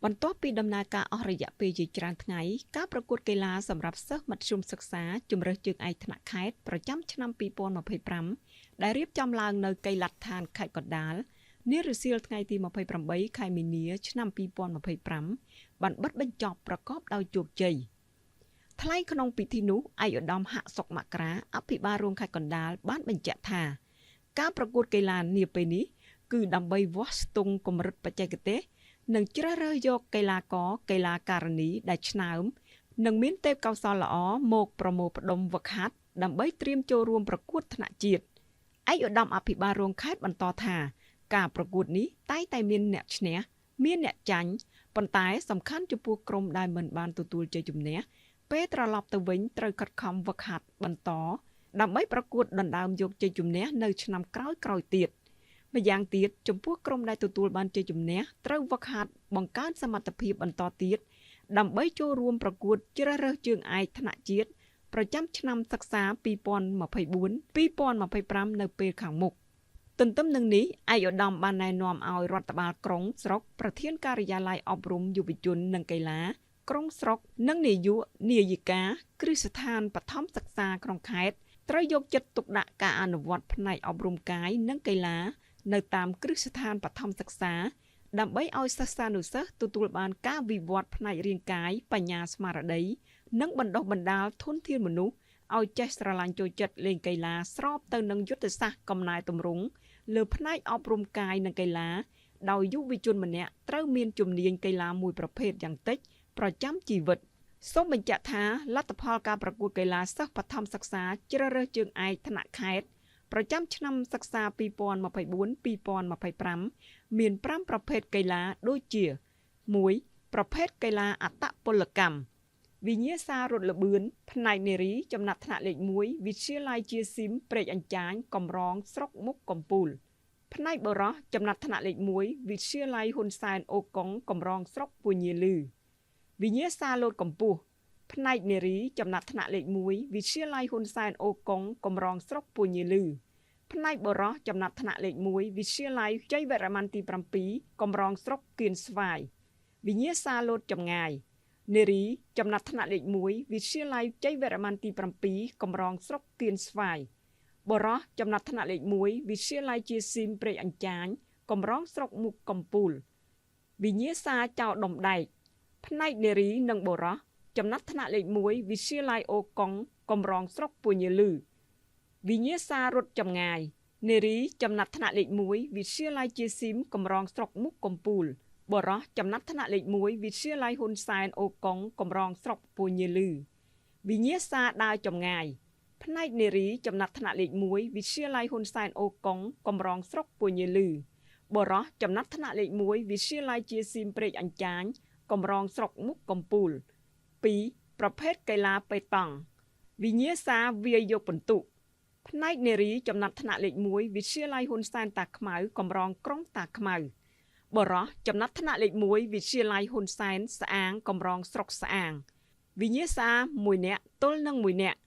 បន្ទាប់ពីដំណើរការអស់រយៈពេលជាច្រើនថ្ងៃការប្រកួតកីឡាសម្រាប់សិស្សមធ្យមសិក្សាជម្រើសជើងឯកថ្នាក់ខេត្តប្រចាំឆ្នាំ2025ដែលរៀបចំឡើងនៅកីឡដ្ឋានខេត្តកណ្ដាលនារសៀលថ្ងៃទី28ខែមីនាឆ្នាំ2025បានបិទបញ្ចប់ប្រកបដោយជោគជ័យថ្លែងក្នុងពិធីនោះឯកឧត្តមហសុកមករាអភិបាលរងខេត្តកណ្ដាលបានបញ្ជាក់ថាការប្រកួតកីឡានាពេលនេះគឺដើម្បីវាស់ស្ទង់កម្រិតបច្ចេកទេសនិងជ្រើសរើសយកកីឡាករកីឡាការិនីដែលឆ្នើមនិងមានទេពកោសល្យល្អមកប្រមូលផ្ដុំហ្វឹកហាត់ដើម្បីត្រៀមចូលរួមប្រកួតថ្នាក់ជាតិឯកឧត្តមអភិបាលរងខេត្តបន្តថាការប្រកួតនេះតែងតែមានអ្នកឈ្នះមានអ្នកចាញ់ប៉ុន្តែសំខាន់ចំពោះក្រុមដែលមិនបានទទួលជ័យជំនះពេលត្រឡប់ទៅវិញត្រូវខិតខំហ្វឹកហាត់បន្តដើម្បីប្រកួតដណ្ដើមយកជ័យជំនះនៅឆ្នាំក្រោយៗទៀតម្យ៉ាងទៀតចំពោះក្រុមដែលទទួលបានជ័យជំនះត្រូវហ្វឹកហាត់បង្កើនសមត្ថភាពបន្តទៀតដើម្បីចូលរួមប្រកួតជ្រើសរើសជើងឯកថ្នាក់ជាតិប្រចាំឆ្នាំសិក្សា2024-2025នៅពេលខាងមុខទន្ទឹមនឹងនេះឯកឧត្តមបានណែនាំឲ្យរដ្ឋបាលក្រុងស្រុកប្រធានការិយាល័យអប់រំយុវជននិងកីឡាក្រុងស្រុកនិងនាយកនាយិកាគ្រឹះស្ថានបឋមសិក្សាក្នុងខេត្តត្រូវយកចិត្តទុកដាក់ការអនុវត្តផ្នែកអប់រំកាយនិងកីឡានៅតាមគ្រឹះស្ថានបឋមសិក្សាដើម្បីឲ្យសិស្សានុសិស្សទទួលបានការវិវត្តផ្នែករាងកាយបញ្ញាស្មារតីនិងបណ្ដុះបណ្ដាលធនធានមនុស្សឲ្យចេះស្រឡាញ់ចូលចិត្តលេងកីឡាស្របទៅនឹងយុទ្ធសាស្ត្រកំណែទម្រង់លើផ្នែកអប់រំកាយនិងកីឡាដោយយុវជនម្នាក់ត្រូវមានជំនាញកីឡាមួយប្រភេទយ៉ាងតិចប្រចាំជីវិតសូមបញ្ជាក់ថាលទ្ធផលការប្រកួតកីឡាសិស្សបឋមសិក្សាជ្រើសរើសជើងឯកថ្នាក់ខេត្តប្រចាំឆ្នាំសិក្សា2024-2025មាន5ប្រភេទកីឡាដូចជា1ប្រភេទកីឡាអត្តពលកម្មវិញ្ញាសាររត់ល្បឿនផ្នែកនារីចំណាត់ថ្នាក់លេខ1វិទ្យាល័យជាស៊ីមព្រែកអញ្ចាញកំរងស្រុកមុខកំពូលផ្នែកបុរសចំណាត់ថ្នាក់លេខ1វិទ្យាល័យហ៊ុនសែនអូកុងកំរងស្រុកពញាលឺវិញ្ញាសារលោតកម្ពស់ផ្នែកនារីចំណាត់ថ្នាក់លេខ1វិទ្យាល័យហ៊ុនសែនអូកុងកំរងស្រុកពញាលឺផ្នែកបុរសចំណាត់ថ្នាក់លេខ1វិទ្យាល័យជ័យវរ្ម័នទី7កំរងស្រុកគៀនស្វាយវិញ្ញាសារលោតចម្ងាយនារីចំណាត់ថ្នាក់លេខ1វិទ្យាល័យជ័យវរ្ម័នទី7កំរងស្រុកគៀនស្វាយបុរសចំណាត់ថ្នាក់លេខ1វិទ្យាល័យជាស៊ីមព្រែកអញ្ចាញកំរងស្រុកមុខកំពូលវិញ្ញាសារចៅដុំដែកផ្នែកនារីនិងបុរសចំណាត់ថ្នាក់លេខ1វិទ្យាល័យអូកុងកំរងស្រុកពញាលឺវិញ្ញាសាររត់ចម្ងាយនារីចំណាត់ថ្នាក់លេខ1វិទ្យាល័យជាស៊ីមកំរងស្រុកមុខកំពូលបុរសចំណាត់ថ្នាក់លេខ1វិទ្យាល័យហ៊ុនសែនអូកុងកំរងស្រុកពញាលឺវិញ្ញាសារដើរចម្ងាយផ្នែកនារីចំណាត់ថ្នាក់លេខ1វិទ្យាល័យហ៊ុនសែនអូកុងកំរងស្រុកពញាលឺបុរសចំណាត់ថ្នាក់លេខ1វិទ្យាល័យជាស៊ីមព្រែកអញ្ចាញកំរងស្រុកមុខកំពូល2ប្រភេទកីឡាប៉េតង់វិញ្ញាសារវាយយកពិន្ទុផ្នែកនារីចំណាត់ថ្នាក់លេខ1វិទ្យាល័យហ៊ុនសែនតាខ្មៅកំរងក្រុងតាខ្មៅបុរសចំណាត់ថ្នាក់លេខ1វិទ្យាល័យហ៊ុនសែនស្អាងកំរងស្រុកស្អាងវិញ្ញាសារ1នាក់ទល់នឹង1នាក់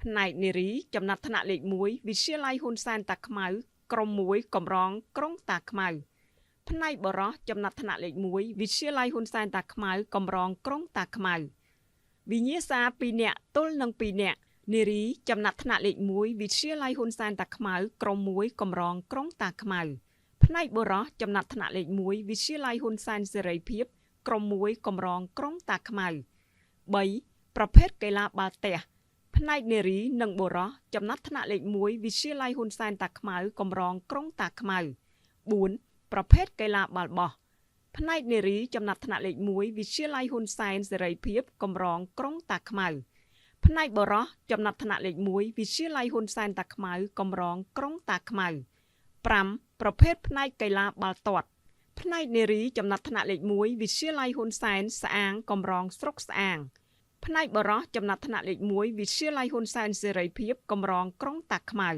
ផ្នែកនារីចំណាត់ថ្នាក់លេខ1វិទ្យាល័យហ៊ុនសែនតាខ្មៅក្រុម1កំរងក្រុងតាខ្មៅផ្នែកបុរសចំណាត់ថ្នាក់លេខ1វិទ្យាល័យហ៊ុនសែនតាខ្មៅកំរងក្រុងតាខ្មៅវិញ្ញាសារ2នាក់ទល់នឹង2នាក់នារីចំណាត់ថ្នាក់លេខ1វិទ្យាល័យហ៊ុនសែនតាខ្មៅក្រុម1កំរងក្រុងតាខ្មៅផ្នែកបុរសចំណាត់ថ្នាក់លេខ1វិទ្យាល័យហ៊ុនសែនសេរីភាពក្រុម1កំរងក្រុងតាខ្មៅ3ប្រភេទកីឡាបាល់ទះផ្នែកនារីនិងបុរសចំណាត់ថ្នាក់លេខ1វិទ្យាល័យហ៊ុនសែនតាខ្មៅកំរងក្រុងតាខ្មៅ4ប្រភេទកីឡាបាល់បោះផ្នែកនារីចំណាត់ថ្នាក់លេខ1វិទ្យាល័យហ៊ុនសែនសេរីភាពកំរងក្រុងតាខ្មៅផ្នែកបុរសចំណាត់ថ្នាក់លេខ1វិទ្យាល័យហ៊ុនសែនតាខ្មៅកំរងក្រុងតាខ្មៅ5ប្រភេទផ្នែកកីឡាបាល់ទាត់ផ្នែកនារីចំណាត់ថ្នាក់លេខ1វិទ្យាល័យហ៊ុនសែនស្អាងកំរងស្រុកស្អាងផ្នែកបុរសចំណាត់ថ្នាក់លេខ1វិទ្យាល័យហ៊ុនសែនសេរីភាពកំរងក្រុងតាខ្មៅ